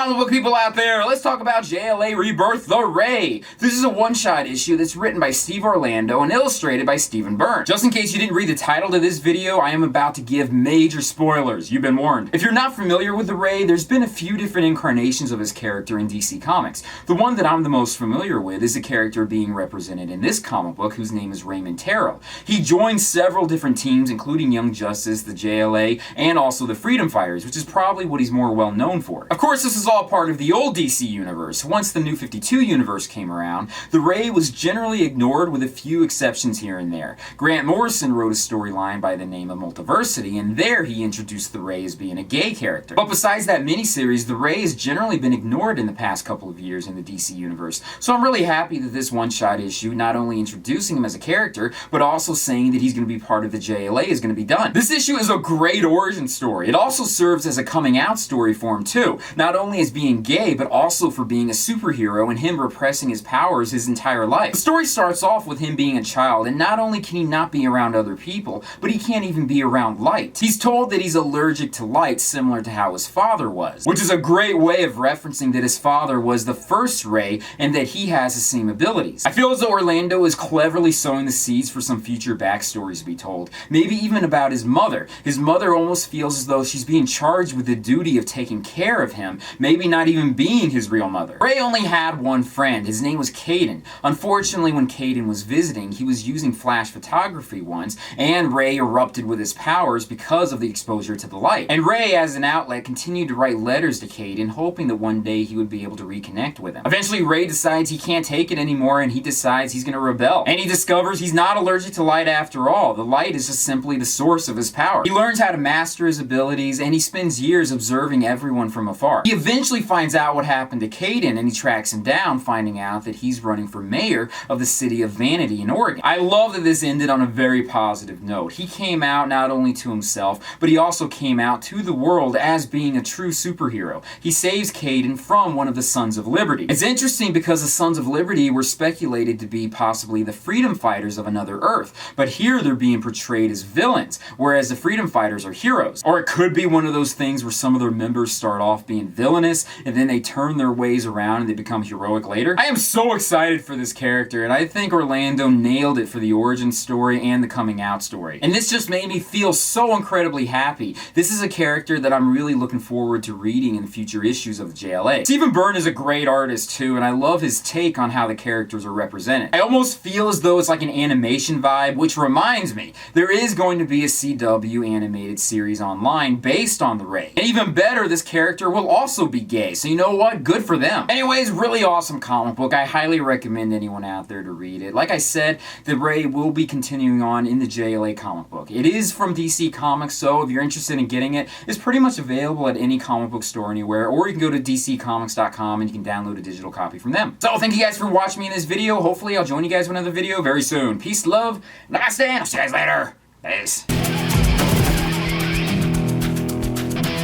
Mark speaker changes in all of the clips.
Speaker 1: Comic book people out there, let's talk about JLA Rebirth the Ray. This is a one-shot issue that's written by Steve Orlando and illustrated by Stephen Byrne. Just in case you didn't read the title to this video, I am about to give major spoilers. You've been warned. If you're not familiar with the Ray, there's been a few different incarnations of his character in DC Comics. The one that I'm the most familiar with is a character being represented in this comic book whose name is Raymond Terrill. He joined several different teams, including Young Justice, the JLA, and also the Freedom Fighters, which is probably what he's more well known for. Of course, this is all part of the old DC universe. Once the New 52 universe came around, the Ray was generally ignored with a few exceptions here and there. Grant Morrison wrote a storyline by the name of Multiversity, and there he introduced the Ray as being a gay character. But besides that miniseries, the Ray has generally been ignored in the past couple of years in the DC universe. So I'm really happy that this one-shot issue, not only introducing him as a character, but also saying that he's going to be part of the JLA is going to be done. This issue is a great origin story. It also serves as a coming out story for him too, not only as being gay, but also for being a superhero and him repressing his powers his entire life. The story starts off with him being a child, and not only can he not be around other people, but he can't even be around light. He's told that he's allergic to light, similar to how his father was, which is a great way of referencing that his father was the first Ray and that he has the same abilities. I feel as though Orlando is cleverly sowing the seeds for some future backstories to be told, maybe even about his mother. His mother almost feels as though she's being charged with the duty of taking care of him, maybe not even being his real mother. Ray only had one friend. His name was Caden. Unfortunately, when Caden was visiting, he was using flash photography once, and Ray erupted with his powers because of the exposure to the light. And Ray, as an outlet, continued to write letters to Caden, hoping that one day he would be able to reconnect with him. Eventually, Ray decides he can't take it anymore, and he decides he's going to rebel. And he discovers he's not allergic to light after all. The light is just simply the source of his power. He learns how to master his abilities, and he spends years observing everyone from afar. He eventually finds out what happened to Caden, and he tracks him down, finding out that he's running for mayor of the city of Vanity in Oregon. I love that this ended on a very positive note. He came out not only to himself, but he also came out to the world as being a true superhero. He saves Caden from one of the Sons of Liberty. It's interesting because the Sons of Liberty were speculated to be possibly the freedom fighters of another Earth, but here they're being portrayed as villains, whereas the freedom fighters are heroes. Or it could be one of those things where some of their members start off being villainous, and then they turn their ways around and they become heroic later. I am so excited for this character, and I think Orlando nailed it for the origin story and the coming out story. And this just made me feel so incredibly happy. This is a character that I'm really looking forward to reading in future issues of the JLA. Stephen Byrne is a great artist too, and I love his take on how the characters are represented. I almost feel as though it's like an animation vibe, which reminds me, there is going to be a CW animated series online based on the Ray. And even better, this character will also be gay, so you know what? Good for them. Anyways, really awesome comic book. I highly recommend anyone out there to read it. Like I said, the Ray will be continuing on in the JLA comic book. It is from DC Comics, so if you're interested in getting it, it's pretty much available at any comic book store anywhere, or you can go to dccomics.com and you can download a digital copy from them. So thank you guys for watching me in this video. Hopefully I'll join you guys with another video very soon. Peace, love, namaste, and I'll see you guys later. Peace.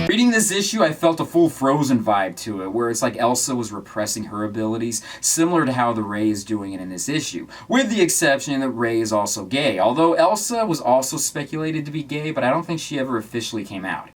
Speaker 1: Reading this issue, I felt a full Frozen vibe to it, where it's like Elsa was repressing her abilities, similar to how the Ray is doing it in this issue, with the exception that Ray is also gay, although Elsa was also speculated to be gay, but I don't think she ever officially came out.